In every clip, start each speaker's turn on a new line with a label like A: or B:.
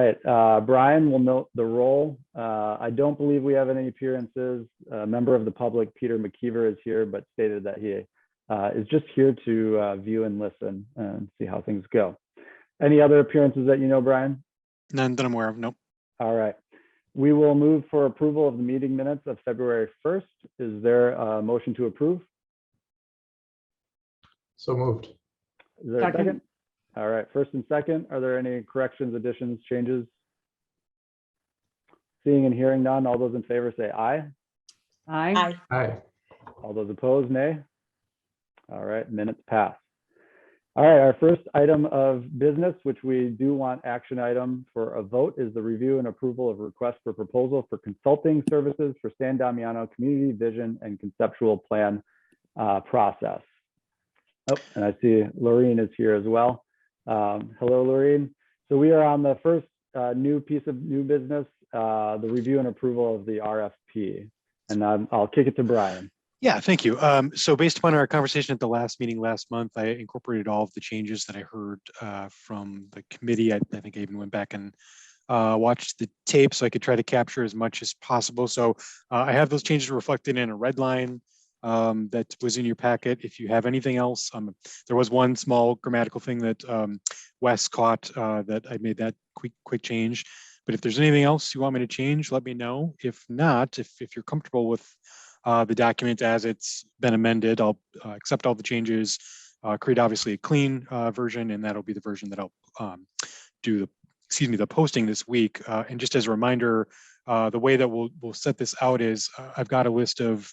A: right, Brian will note the roll. I don't believe we have any appearances. A member of the public, Peter McKeever, is here, but stated that he is just here to view and listen and see how things go. Any other appearances that you know, Brian?
B: None that I'm aware of, nope.
A: All right. We will move for approval of the meeting minutes of February 1st. Is there a motion to approve?
C: So moved.
A: Is there a second? All right, first and second. Are there any corrections, additions, changes? Seeing and hearing none, all those in favor say aye.
D: Aye.
C: Aye.
A: All those opposed, nay. All right, minutes pass. All right, our first item of business, which we do want action item for a vote, is the review and approval of request for proposal for consulting services for San Damiano Community Vision and Conceptual Plan process. Oh, and I see Laureen is here as well. Hello, Laureen. So we are on the first new piece of new business, the review and approval of the RFP. And I'll kick it to Brian.
B: Yeah, thank you. So based upon our conversation at the last meeting last month, I incorporated all of the changes that I heard from the committee. I think I even went back and watched the tape so I could try to capture as much as possible. So I have those changes reflected in a red line that was in your packet. If you have anything else, there was one small grammatical thing that Wes caught that I made that quick change. But if there's anything else you want me to change, let me know. If not, if you're comfortable with the document as it's been amended, I'll accept all the changes, create obviously a clean version, and that'll be the version that I'll do the posting this week. And just as a reminder, the way that we'll set this out is I've got a list of,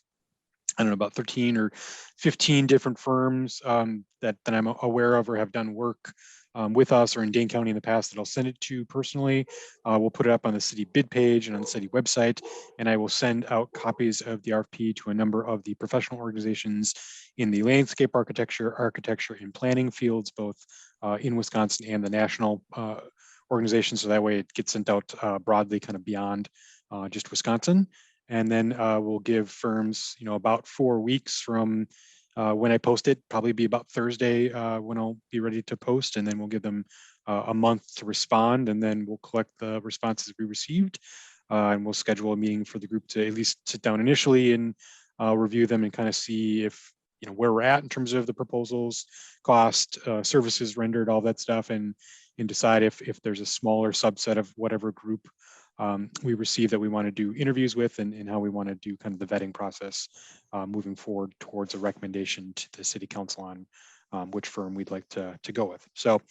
B: I don't know, about 13 or 15 different firms that I'm aware of or have done work with us or in Dane County in the past that I'll send it to personally. We'll put it up on the city bid page and on the city website, and I will send out copies of the RFP to a number of the professional organizations in the landscape architecture, and planning fields, both in Wisconsin and the national organizations. So that way it gets sent out broadly, kind of beyond just Wisconsin. And then we'll give firms, about 4 weeks from when I post it, probably be about Thursday when I'll be ready to post, and then we'll give them a month to respond, and then we'll collect the responses we received, and we'll schedule a meeting for the group to at least sit down initially and review them and kind of see if, where we're at in terms of the proposals, cost, services rendered, all that stuff, and decide if there's a smaller subset of whatever group we receive that we want to do interviews with, and how we want to do kind of the vetting process moving forward towards a recommendation to the city council on which firm we'd like to go with. So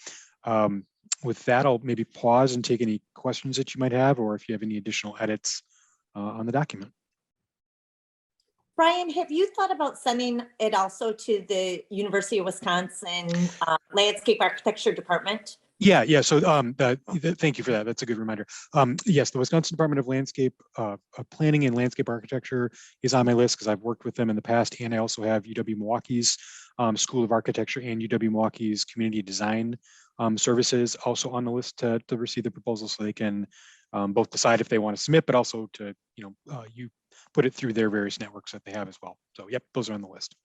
B: with that, I'll maybe pause and take any questions that you might have, or if you have any additional edits on the document.
D: Brian, have you thought about sending it also to the University of Wisconsin Landscape Architecture Department?
B: Yeah. So thank you for that. That's a good reminder. Yes, the Wisconsin Department of Landscape Planning and Landscape Architecture is on my list because I've worked with them in the past, and I also have UW-Milwaukee's School of Architecture and UW-Milwaukee's Community Design Services also on the list to receive the proposal, so they can both decide if they want to submit, but also to you put it through their various networks that they have as well. So yep, those are on the list.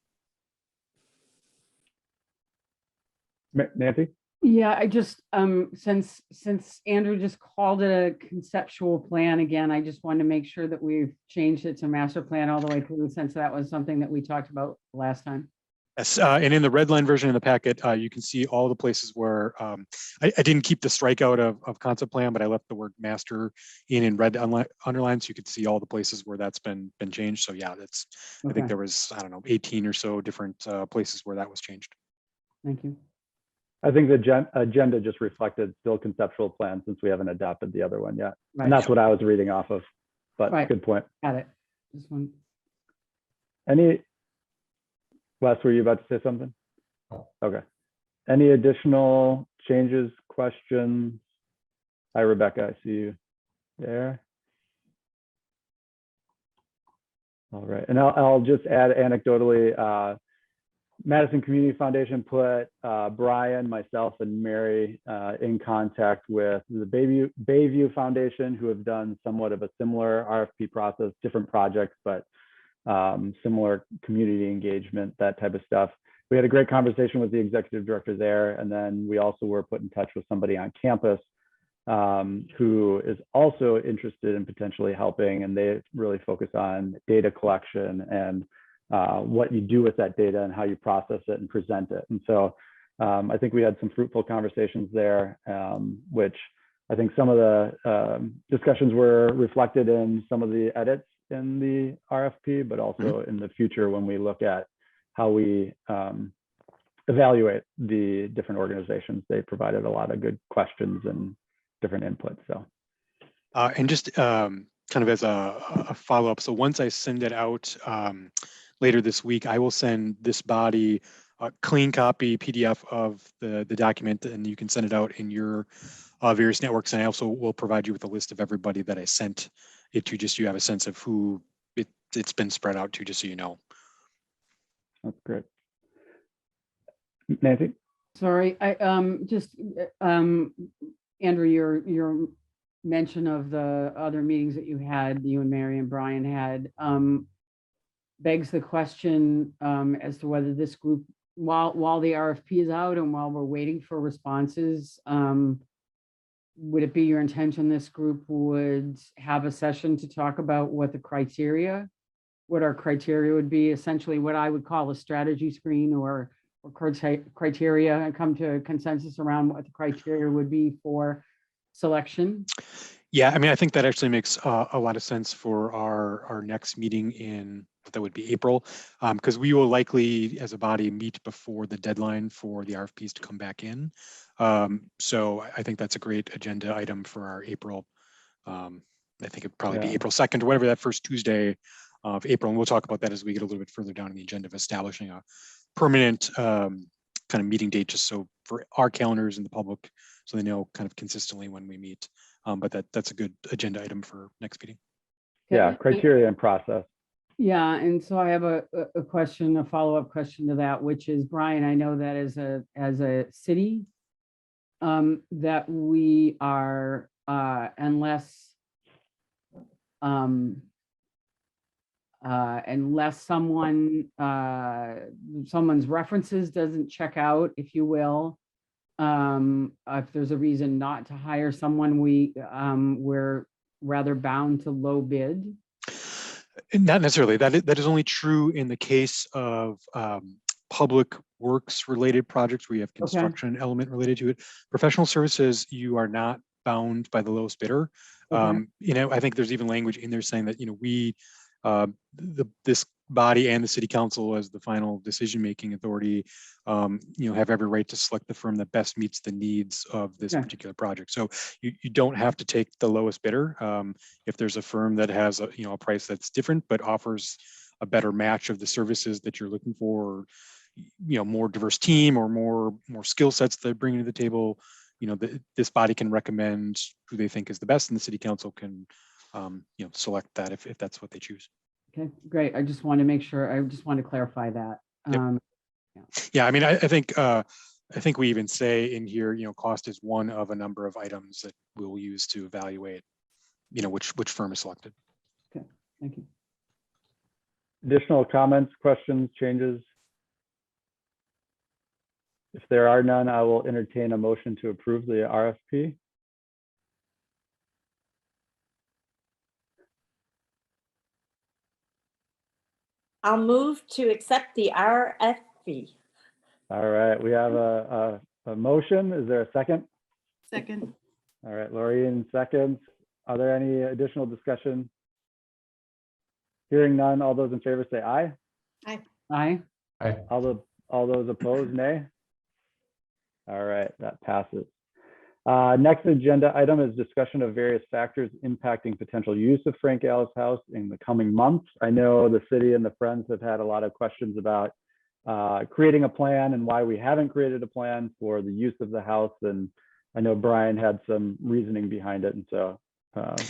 A: Nancy?
E: Yeah, I just since Andrew just called it a conceptual plan again, I just wanted to make sure that we've changed it to master plan all the way through, since that was something that we talked about last time.
B: Yes, and in the red line version of the packet, you can see all the places where I didn't keep the strikeout of concept plan, but I left the word master in red underlined, so you could see all the places where that's been changed. So yeah, that's okay. I think there was, I don't know, 18 or so different places where that was changed.
E: Thank you.
A: I think the agenda just reflected still conceptual plan, since we haven't adopted the other one yet. Right. And that's what I was reading off of, but right. Good point.
E: Got it. This one.
A: Wes, were you about to say something? Okay. Any additional changes, questions? Hi, Rebecca, I see you there. All right, and I'll just add anecdotally, Madison Community Foundation put Brian, myself, and Mary in contact with the Bayview Foundation, who have done somewhat of a similar RFP process, different projects, but similar community engagement, that type of stuff. We had a great conversation with the executive director there, and then we also were put in touch with somebody on campus who is also interested in potentially helping, and they really focus on data collection and what you do with that data and how you process it and present it. And so I think we had some fruitful conversations there, which I think some of the discussions were reflected in some of the edits in the RFP, but also in the future when we look at how we evaluate the different organizations. They provided a lot of good questions and different inputs. So,
B: and just kind of as a follow-up, so once I send it out later this week, I will send this body a clean copy PDF of the document, and you can send it out in your various networks. And I also will provide you with a list of everybody that I sent it to, just so you have a sense of who it's been spread out to, just so you know.
A: that's great. Nancy?
E: Sorry, I just Andrew, your mention of the other meetings that you and Mary and Brian had begs the question as to whether this group, while the RFP is out and while we're waiting for responses, would it be your intention this group would have a session to talk about what our criteria would be, essentially what I would call a strategy screen or criteria, and come to a consensus around what the criteria would be for selection?
B: Yeah, I mean, I think that actually makes a lot of sense for our next meeting that would be April, because we will likely, as a body, meet before the deadline for the RFPs to come back in. So I think that's a great agenda item for our April. I think it'd probably be April 2nd or whatever, that first Tuesday of April. And we'll talk about that as we get a little bit further down in the agenda of establishing a permanent kind of meeting date, just so for our calendars and the public, so they know kind of consistently when we meet. But that's a good agenda item for next meeting.
A: Yeah, criteria and process.
E: Yeah, and so I have a question, a follow-up question to that, which is, Brian, I know that as a city, that we are unless someone's references doesn't check out, if you will, if there's a reason not to hire someone, we're rather bound to low bid.
B: Not necessarily. That is only true in the case of public works related projects where you have construction element related to it. Professional services, you are not bound by the lowest bidder. I think there's even language in there saying that we this body and the city council, as the final decision-making authority, have every right to select the firm that best meets the needs of this particular project. So you don't have to take the lowest bidder. If there's a firm that has a price that's different but offers a better match of the services that you're looking for, or, more diverse team or more skill sets they're bringing to the table, this body can recommend who they think is the best, and the city council can select that if that's what they choose.
E: Okay, great. I just want to make sure, I just want to clarify that.
B: Yeah, I mean, I think we even say in here, cost is one of a number of items that we'll use to evaluate, which firm is selected.
E: Okay, thank you.
A: Additional comments, questions, changes? If there are none, I will entertain a motion to approve the RFP.
D: I'll move to accept the RFP.
A: All right, we have a motion. Is there a second?
C: Second.
A: All right, Laureen seconds. Are there any additional discussion? Hearing none, all those in favor say aye.
C: Aye.
E: Aye.
F: Aye.
A: All those opposed, nay. All right, that passes. Next agenda item is discussion of various factors impacting potential use of Frank Alice House in the coming months. I know the city and the Friends have had a lot of questions about creating a plan and why we haven't created a plan for the use of the house. And I know Brian had some reasoning behind it. And so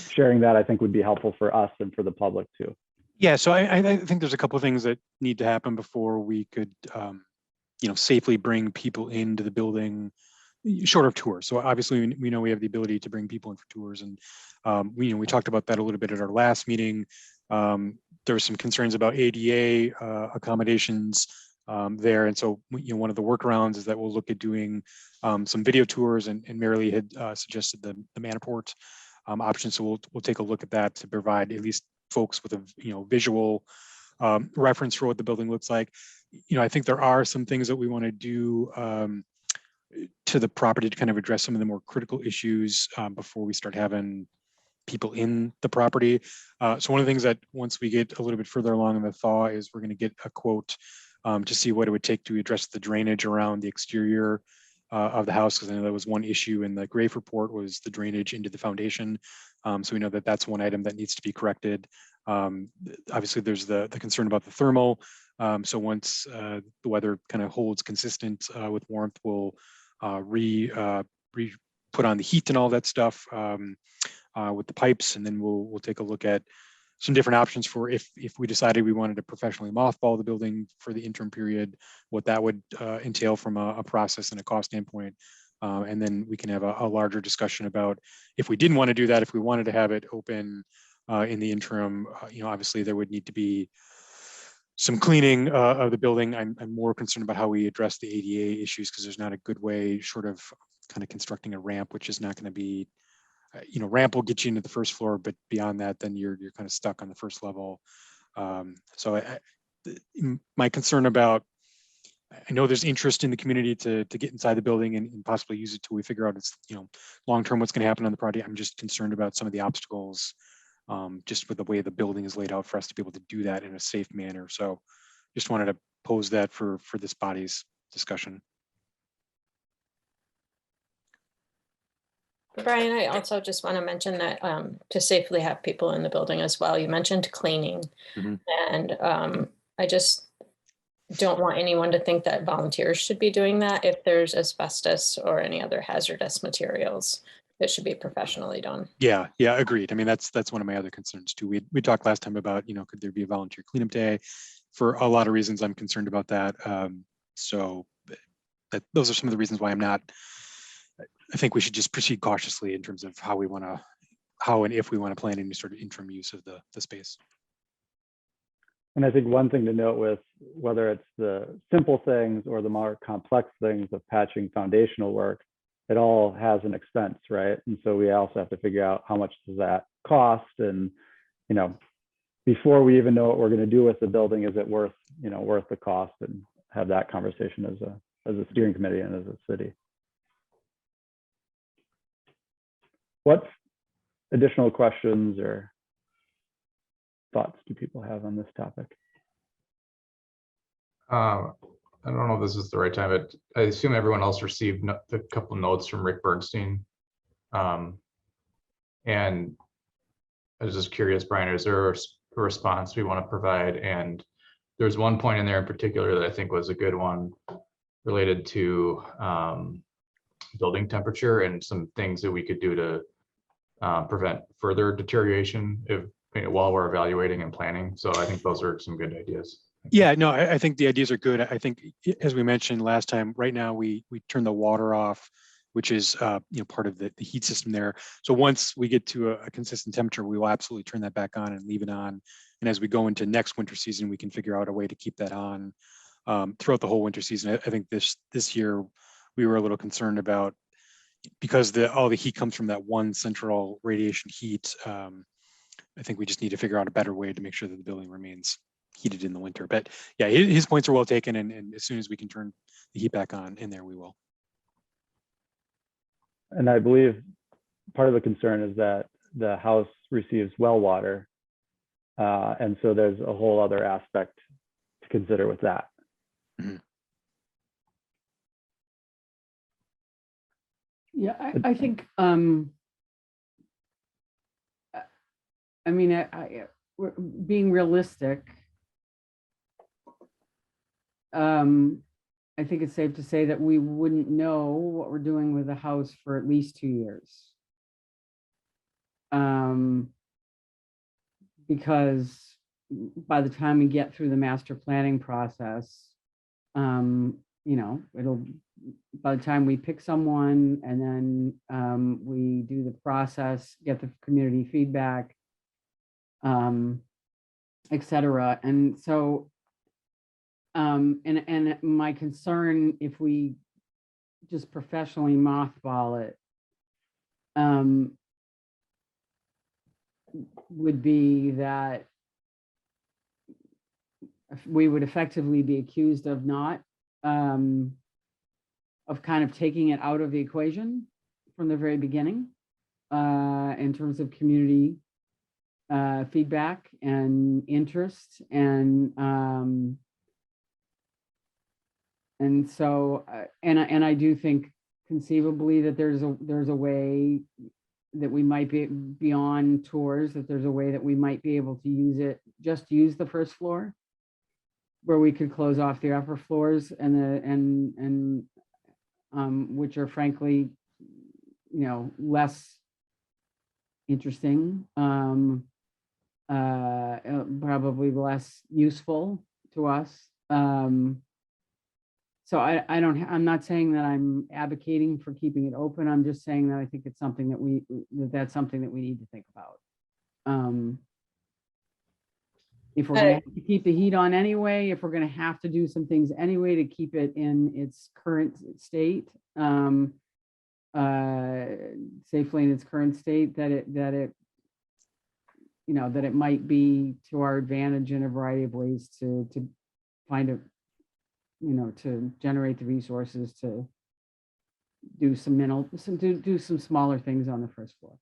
A: sharing that, I think, would be helpful for us and for the public too.
B: Yeah, so I think there's a couple of things that need to happen before we could, safely bring people into the building, short of tours. So obviously we know we have the ability to bring people in for tours, and we talked about that a little bit at our last meeting. There were some concerns about ADA accommodations there. And so, one of the workarounds is that we'll look at doing some video tours, and Marilee had suggested the Manaport option. So we'll take a look at that to provide at least folks with a visual reference for what the building looks like. I think there are some things that we want to do to the property to kind of address some of the more critical issues before we start having people in the property. So one of the things that once we get a little bit further along in the thaw is we're going to get a quote to see what it would take to address the drainage around the exterior of the house, because I know that was one issue in the Grave report, was the drainage into the foundation. So we know that that's one item that needs to be corrected. Obviously, there's the concern about the thermal. So once the weather kind of holds consistent with warmth, we'll put on the heat and all that stuff with the pipes, and then we'll take a look at some different options for if we decided we wanted to professionally mothball the building for the interim period, what that would entail from a process and a cost standpoint. And then we can have a larger discussion about if we didn't want to do that, if we wanted to have it open in the interim, obviously there would need to be some cleaning of the building. I'm more concerned about how we address the ADA issues, because there's not a good way, short of kind of constructing a ramp, which is not going to be, ramp will get you into the first floor, but beyond that, then you're kind of stuck on the first level. So my concern about, I know there's interest in the community to get inside the building and possibly use it till we figure out it's, long-term what's going to happen on the project. I'm just concerned about some of the obstacles just with the way the building is laid out for us to be able to do that in a safe manner. So just wanted to pose that for this body's discussion.
C: Brian, I also just want to mention that to safely have people in the building as well. You mentioned cleaning, and I just don't want anyone to think that volunteers should be doing that. If there's asbestos or any other hazardous materials, it should be professionally done. Yeah, agreed. I mean, that's one of my other concerns too. We talked last time about, could there be a volunteer cleanup day? For a lot of reasons, I'm concerned about that. So those are some of the reasons why I think we should just proceed cautiously in terms of how and if we want to plan any sort of interim use of the space.
A: And I think one thing to note with whether it's the simple things or the more complex things of patching foundational work, it all has an expense, right? And so we also have to figure out how much does that cost, and before we even know what we're going to do with the building, is it worth the cost, and have that conversation as a steering committee and as a city. What additional questions or thoughts do people have on this topic?
F: I don't know if this is the right time, but I assume everyone else received a couple notes from Rick Bergstein. And I was just curious, Brian, is there a response we want to provide? And there's one point in there in particular that I think was a good one, related to building temperature and some things that we could do to prevent further deterioration while we're evaluating and planning. So I think those are some good ideas.
B: Yeah, no, I think the ideas are good. I think, as we mentioned last time, right now we turn the water off, which is part of the heat system there. So once we get to a consistent temperature, we will absolutely turn that back on and leave it on. And as we go into next winter season, we can figure out a way to keep that on throughout the whole winter season. I think this year we were a little concerned about, because all the heat comes from that one central radiation heat. I think we just need to figure out a better way to make sure that the building remains heated in the winter. But yeah, his points are well taken, and as soon as we can turn the heat back on in there, we will.
A: And I believe part of the concern is that the house receives well water. And so there's a whole other aspect to consider with that.
B: Mm-hmm.
E: Yeah, I think, we're being realistic. I think it's safe to say that we wouldn't know what we're doing with the house for at least 2 years. Because by the time we get through the master planning process, by the time we pick someone and then we do the process, get the community feedback, et cetera. And so And my concern, if we just professionally mothball it, would be that we would effectively be accused of not, of kind of taking it out of the equation from the very beginning, in terms of community feedback and interest, and so I do think conceivably that there's a way that we might be beyond tours, that there's a way that we might be able to just use the first floor, where we could close off the upper floors and which are frankly, less interesting, probably less useful to us. So I'm not saying that I'm advocating for keeping it open. I'm just saying that I think it's something that's something that we need to think about. If we're going to keep the heat on anyway, if we're going to have to do some things anyway to keep it in its current state, safely in its current state, that it might be to our advantage in a variety of ways to find a, to generate the resources to do some smaller things on the first floor.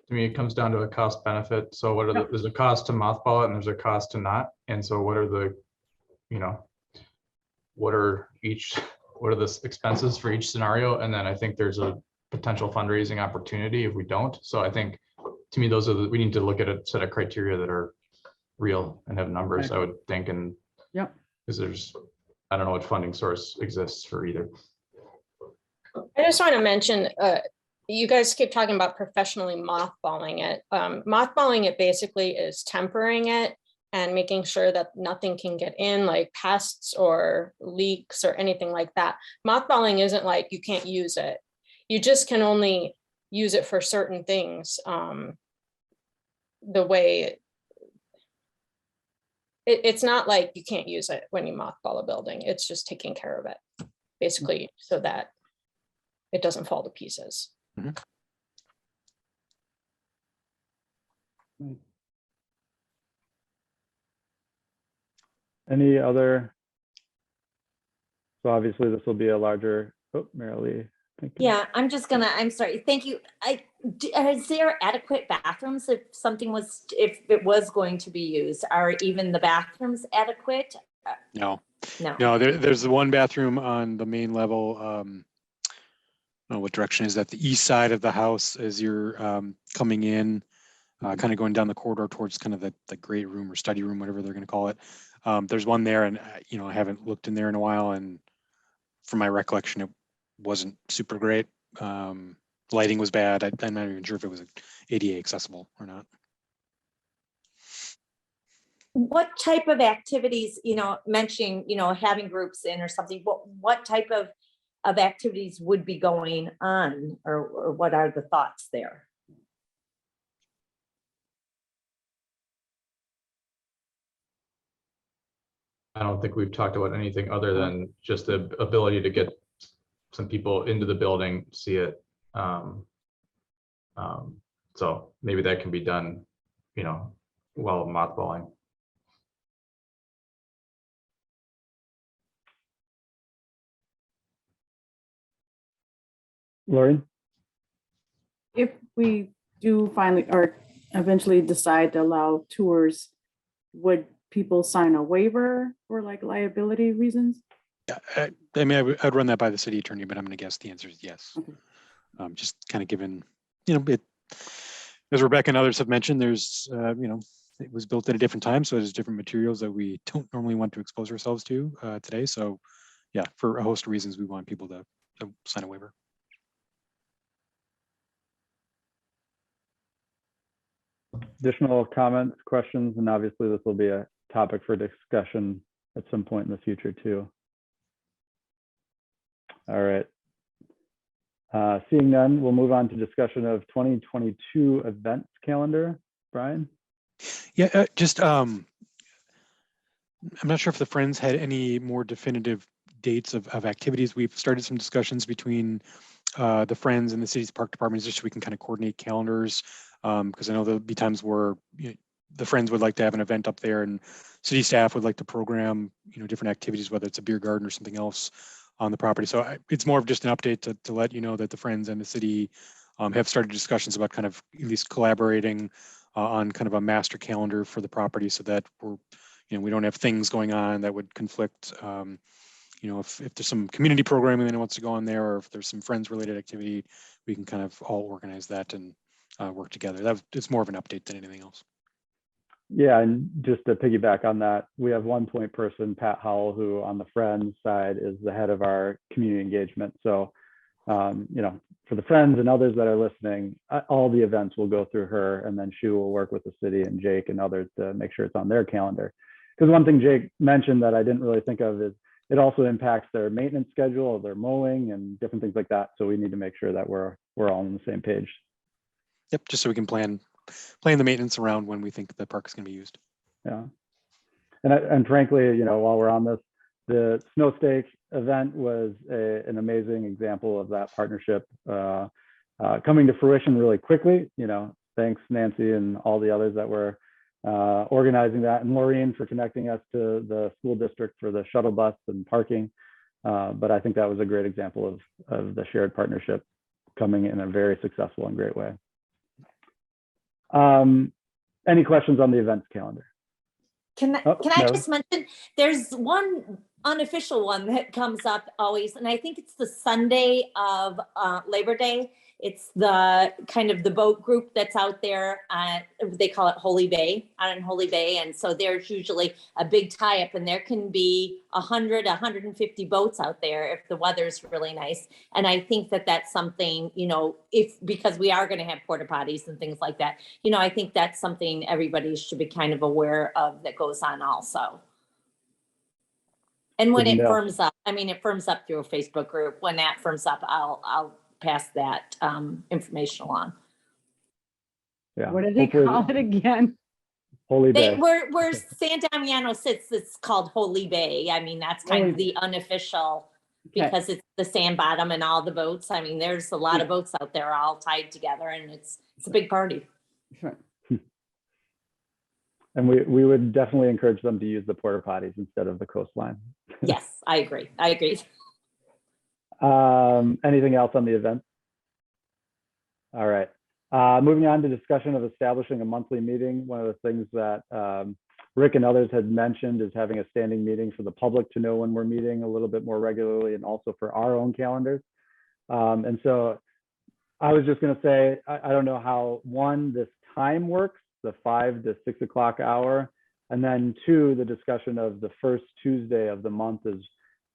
F: To me, it comes down to a cost benefit. So what are there's a cost to mothball it and there's a cost to not. And so what are the, what are the expenses for each scenario? And then I think there's a potential fundraising opportunity if we don't. So I think, to me, we need to look at a set of criteria that are real and have numbers, I would think. And
E: yep,
F: because I don't know what funding source exists for either.
C: I just want to mention, you guys keep talking about professionally mothballing it. Mothballing it basically is tempering it and making sure that nothing can get in, like pests or leaks or anything like that. Mothballing isn't like you can't use it. You just can only use it for certain things. The way it's not like you can't use it when you mothball a building. It's just taking care of it, basically, so that it doesn't fall to pieces.
B: Mm-hmm.
A: Any other? So obviously this will be a larger, Marilee.
D: Yeah, I'm sorry. Thank you. Is there adequate bathrooms if it was going to be used? Are even the bathrooms adequate?
B: No.
D: No.
B: There's the one bathroom on the main level. I don't know what direction is that, the east side of the house as you're coming in, kind of going down the corridor towards kind of the great room or study room, whatever they're going to call it. There's one there, and I haven't looked in there in a while, and from my recollection, it wasn't super great. Lighting was bad. I'm not even sure if it was ADA accessible or not.
D: What type of activities, mentioning, having groups in or something, what type of activities would be going on, or what are the thoughts there?
F: I don't think we've talked about anything other than just the ability to get some people into the building, see it. So maybe that can be done, while mothballing.
A: Lauren?
G: If we do finally or eventually decide to allow tours, would people sign a waiver for like liability reasons?
B: Yeah, I mean, I'd run that by the city attorney, but I'm going to guess the answer is yes.
G: Okay.
B: Just kind of given, as Rebecca and others have mentioned, there's, it was built at a different time, so there's different materials that we don't normally want to expose ourselves to today. So yeah, for a host of reasons, we want people to sign a waiver.
A: Additional comments, questions, and obviously this will be a topic for discussion at some point in the future too. All right. Seeing none, we'll move on to discussion of 2022 events calendar. Brian?
B: Yeah, just I'm not sure if the Friends had any more definitive dates of activities. We've started some discussions between the Friends and the city's park departments just so we can kind of coordinate calendars. Because I know there'll be times where the Friends would like to have an event up there and city staff would like to program, different activities, whether it's a beer garden or something else on the property. So it's more of just an update to let you know that the Friends and the city have started discussions about kind of at least collaborating on kind of a master calendar for the property so that we don't have things going on that would conflict. If there's some community programming that wants to go on there, or if there's some Friends related activity, we can kind of all organize that and work together. It's more of an update than anything else.
A: Yeah, and just to piggyback on that, we have one point person, Pat Howell, who on the Friends side is the head of our community engagement. So, for the Friends and others that are listening, all the events will go through her, and then she will work with the city and Jake and others to make sure it's on their calendar. Because one thing Jake mentioned that I didn't really think of is it also impacts their maintenance schedule, their mowing and different things like that. So we need to make sure that we're all on the same page.
B: Yep, just so we can plan the maintenance around when we think the park is going to be used.
A: Yeah. And frankly, while we're on this, the snow stake event was an amazing example of that partnership coming to fruition really quickly. Thanks Nancy and all the others that were organizing that, and Maureen for connecting us to the school district for the shuttle bus and parking. But I think that was a great example of the shared partnership coming in a very successful and great way. Any questions on the events calendar?
D: Can I
A: no.
D: just mention, there's one unofficial one that comes up always, and I think it's the Sunday of Labor Day. It's the kind of the boat group that's out there. They call it Holy Bay, out in Holy Bay. And so there's usually a big tie-up, and there can be 100, 150 boats out there if the weather's really nice. And I think that that's something, because we are going to have porta potties and things like that, I think that's something everybody should be kind of aware of that goes on also. And when it firms up, it firms up through a Facebook group. When that firms up, I'll pass that information along.
A: Yeah.
E: What do they call it again?
A: Holy Bay.
D: Where San Damiano sits, it's called Holy Bay. That's kind of the unofficial, because it's the sand bottom and all the boats. There's a lot of boats out there all tied together, and it's a big party.
E: Sure.
A: And we would definitely encourage them to use the porta potties instead of the coastline.
D: Yes, I agree.
A: Anything else on the event? All right. Moving on to discussion of establishing a monthly meeting. One of the things that Rick and others had mentioned is having a standing meeting for the public to know when we're meeting a little bit more regularly, and also for our own calendars. And so I was just going to say, I don't know how, one, this time works, the 5 to 6 o'clock hour, and then 2, the discussion of the first Tuesday of the month has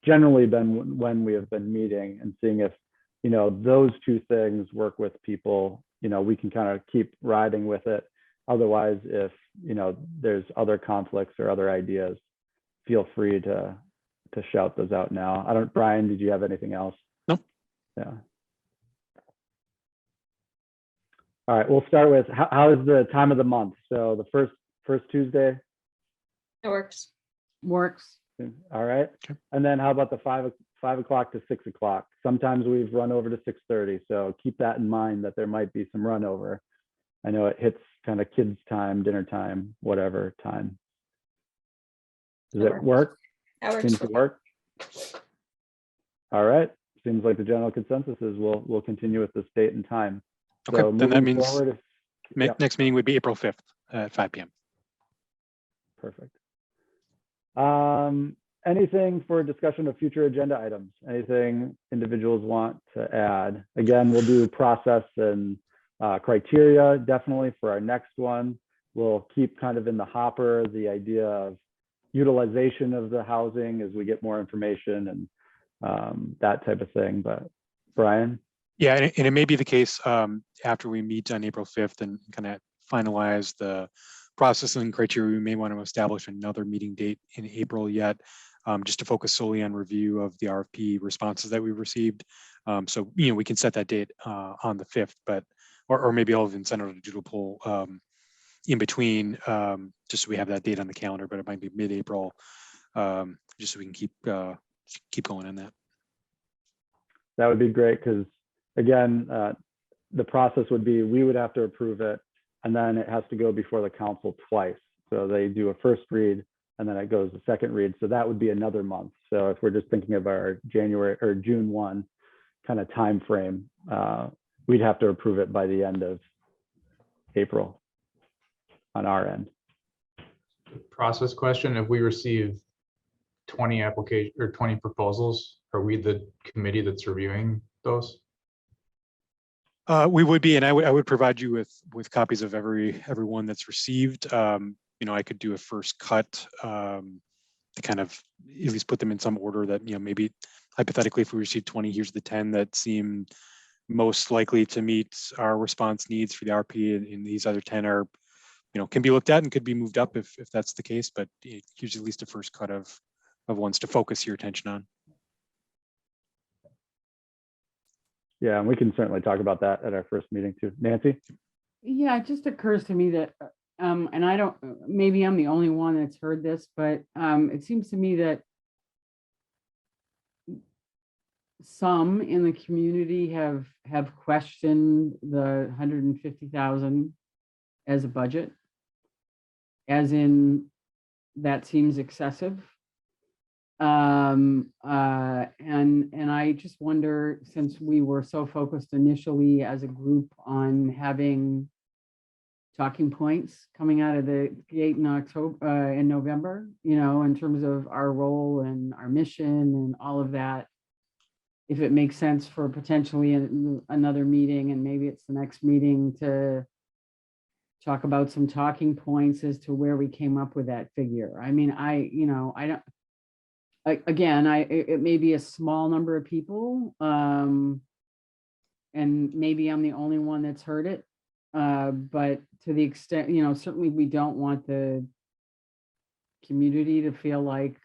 A: generally been when we have been meeting, and seeing if, those 2 things work with people. We can kind of keep riding with it. Otherwise, if, there's other conflicts or other ideas, feel free to shout those out now. Brian, did you have anything else?
B: No.
A: Yeah. All right, we'll start with how is the time of the month? So the first Tuesday?
C: It works.
E: Works.
A: All right.
B: Okay.
A: And then how about the 5 o'clock to 6 o'clock? Sometimes we've run over to 6:30. So keep that in mind, that there might be some run over. I know it hits kind of kids time, dinner time, whatever time. Does it work?
C: That works.
A: Seems to work. All right. Seems like the general consensus is we'll continue with this date and time.
B: Okay,
A: So
B: then that
A: moving
B: means
A: forward,
B: next meeting would be April 5th at 5 p.m.
A: Perfect. Anything for discussion of future agenda items? Anything individuals want to add? Again, we'll do process and criteria definitely for our next one. We'll keep kind of in the hopper the idea of utilization of the housing as we get more information and that type of thing. But Brian?
B: Yeah, and it may be the case after we meet on April 5th and kind of finalize the processing criteria, we may want to establish another meeting date in April yet, just to focus solely on review of the RFP responses that we received. So, we can set that date on the 5th, but, or maybe I'll even send out a doodle poll in between, just so we have that date on the calendar, but it might be mid-April, just so we can keep going on that.
A: That would be great, because again, the process would be, we would have to approve it, and then it has to go before the council twice. So they do a first read, and then it goes to second read. So that would be another month. So if we're just thinking of our January or June 1 kind of time frame, we'd have to approve it by the end of April on our end.
F: Process question, if we receive 20 applications or 20 proposals, are we the committee that's reviewing those?
B: We would be, and I would provide you with copies of every one that's received. I could do a first cut to kind of at least put them in some order that, maybe hypothetically, if we received 20, here's the 10 that seem most likely to meet our response needs for the RP, and these other 10 are, can be looked at and could be moved up if that's the case, but here's at least a first cut of ones to focus your attention on.
A: Yeah, and we can certainly talk about that at our first meeting too. Nancy?
E: Yeah, it just occurs to me that, and I don't, maybe I'm the only one that's heard this, but it seems to me that some in the community have questioned the 150,000 as a budget, as in that seems excessive. And I just wonder, since we were so focused initially as a group on having talking points coming out of the gate in October, in November, in terms of our role and our mission and all of that, if it makes sense for potentially another meeting, and maybe it's the next meeting, to talk about some talking points as to where we came up with that figure. I mean, I don't, again, it may be a small number of people, and maybe I'm the only one that's heard it, but to the extent, certainly we don't want the community to feel like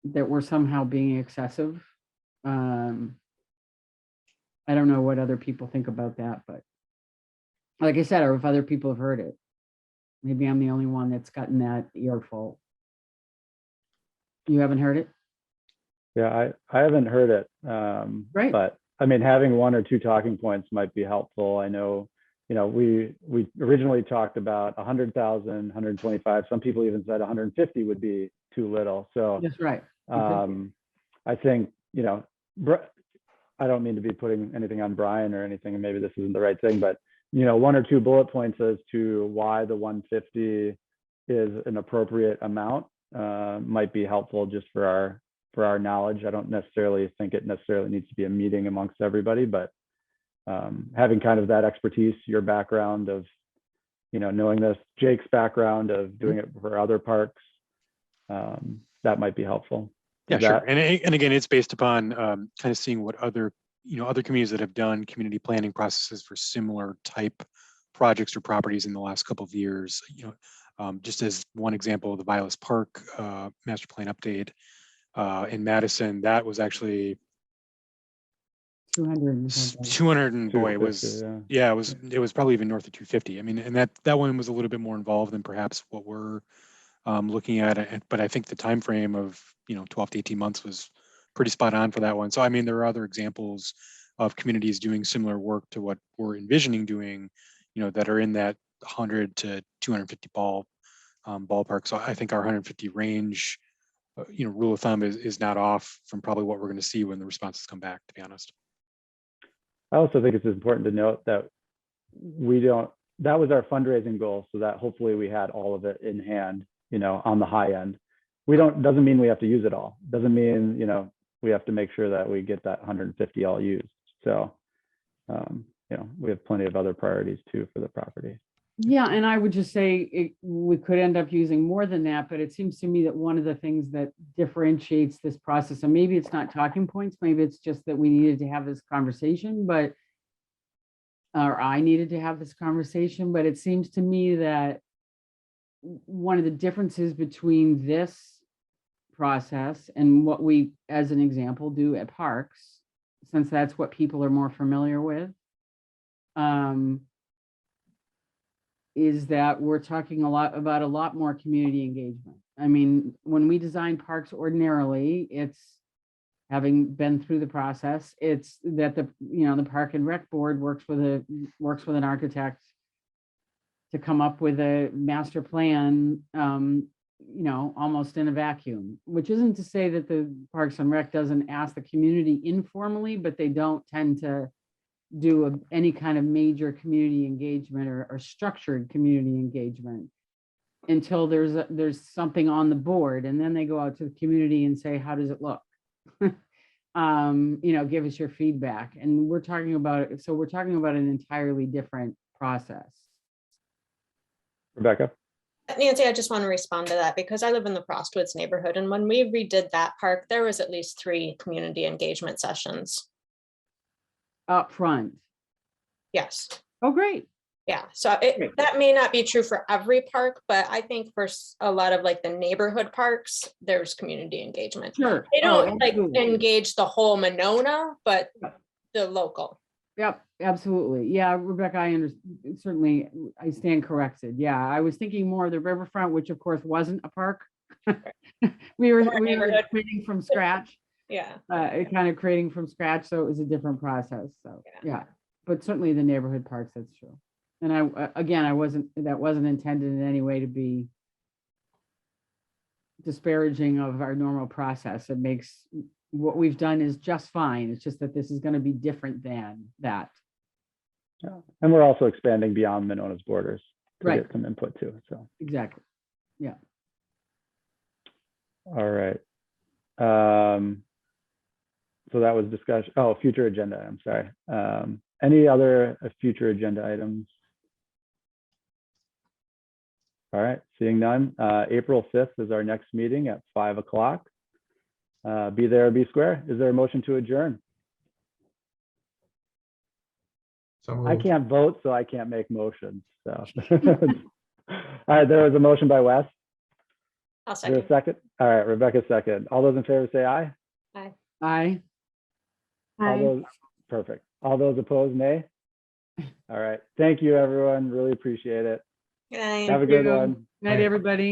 E: that we're somehow being excessive. I don't know what other people think about that, but like I said, or if other people have heard it. Maybe I'm the only one that's gotten that earful. You haven't heard it?
A: Yeah, I haven't heard it.
E: Right.
A: But I mean, having one or two talking points might be helpful. I know, we originally talked about 100,000, 125. Some people even said 150 would be too little. So
E: That's right.
A: I think, I don't mean to be putting anything on Brian or anything, and maybe this isn't the right thing, but one or two bullet points as to why the 150 is an appropriate amount might be helpful just for our knowledge. I don't necessarily think it necessarily needs to be a meeting amongst everybody, but having kind of that expertise, your background of, knowing this, Jake's background of doing it for other parks, that might be helpful.
B: Yeah, sure. And again, it's based upon kind of seeing what other communities that have done community planning processes for similar type projects or properties in the last couple of years. Just as one example, the Vilas Park master plan update in Madison, that was actually
E: 200.
B: 200, and boy, it was,
A: 250,
B: yeah, it was probably even north of 250. I mean, and that one was a little bit more involved than perhaps what we're looking at, but I think the time frame of 12 to 18 months was pretty spot on for that one. So I mean, there are other examples of communities doing similar work to what we're envisioning doing, that are in that 100 to 250 ballpark. So I think our 150 range, rule of thumb is not off from probably what we're going to see when the responses come back, to be honest.
A: I also think it's important to note that that was our fundraising goal, so that hopefully we had all of it in hand, on the high end. Doesn't mean we have to use it all. Doesn't mean, we have to make sure that we get that 150 all used. So, we have plenty of other priorities too for the property.
E: Yeah, and I would just say we could end up using more than that, but it seems to me that one of the things that differentiates this process, and maybe it's not talking points, maybe it's just that we needed to have this conversation, or I needed to have this conversation, but it seems to me that one of the differences between this process and what we, as an example, do at parks, since that's what people are more familiar with, is that we're talking about a lot more community engagement. I mean, when we design parks ordinarily, it's having been through the process, it's that the Park and Rec Board works with an architect to come up with a master plan, almost in a vacuum, which isn't to say that the Parks and Rec doesn't ask the community informally, but they don't tend to do any kind of major community engagement or structured community engagement until there's something on the board, and then they go out to the community and say, how does it look? Give us your feedback. And we're talking about an entirely different process.
A: Rebecca?
C: Nancy, I just want to respond to that because I live in the Frostwoods neighborhood, and when we redid that park, there was at least 3 community engagement sessions.
E: Up front.
C: Yes.
E: Oh, great.
C: Yeah, so that may not be true for every park, but I think for a lot of like the neighborhood parks, there's community engagement.
E: Sure.
C: They don't
E: Absolutely.
C: engage the whole Monona, but the local.
E: Yep, absolutely. Yeah, Rebecca, certainly I stand corrected. Yeah, I was thinking more of the riverfront, which of course wasn't a park. we were creating from scratch.
C: Yeah.
E: Kind of creating from scratch, so it was a different process. So yeah, but certainly the neighborhood parks, that's true. And that wasn't intended in any way to be disparaging of our normal process. It makes what we've done is just fine. It's just that this is going to be different than that.
A: Yeah. And we're also expanding beyond Monona's borders to
E: Right.
A: get some input too. So
E: Exactly. Yeah.
A: all right. So that was discussion. Oh, future agenda. I'm sorry. Any other future agenda items? All right, seeing none. April 5th is our next meeting at 5 o'clock. Be there or be square. Is there a motion to adjourn?
F: So
A: I
F: moved.
A: can't vote, so I can't make motions. So, all right, there was a motion by Wes.
C: I'll
A: Is there a
C: second.
A: second? All right, Rebecca second. All those in favor say aye.
E: Aye.
A: All those, perfect. All those opposed, nay. All right, thank you, everyone. Really appreciate it.
C: Good night.
A: Have a good
E: you.
A: one.
E: Night, everybody.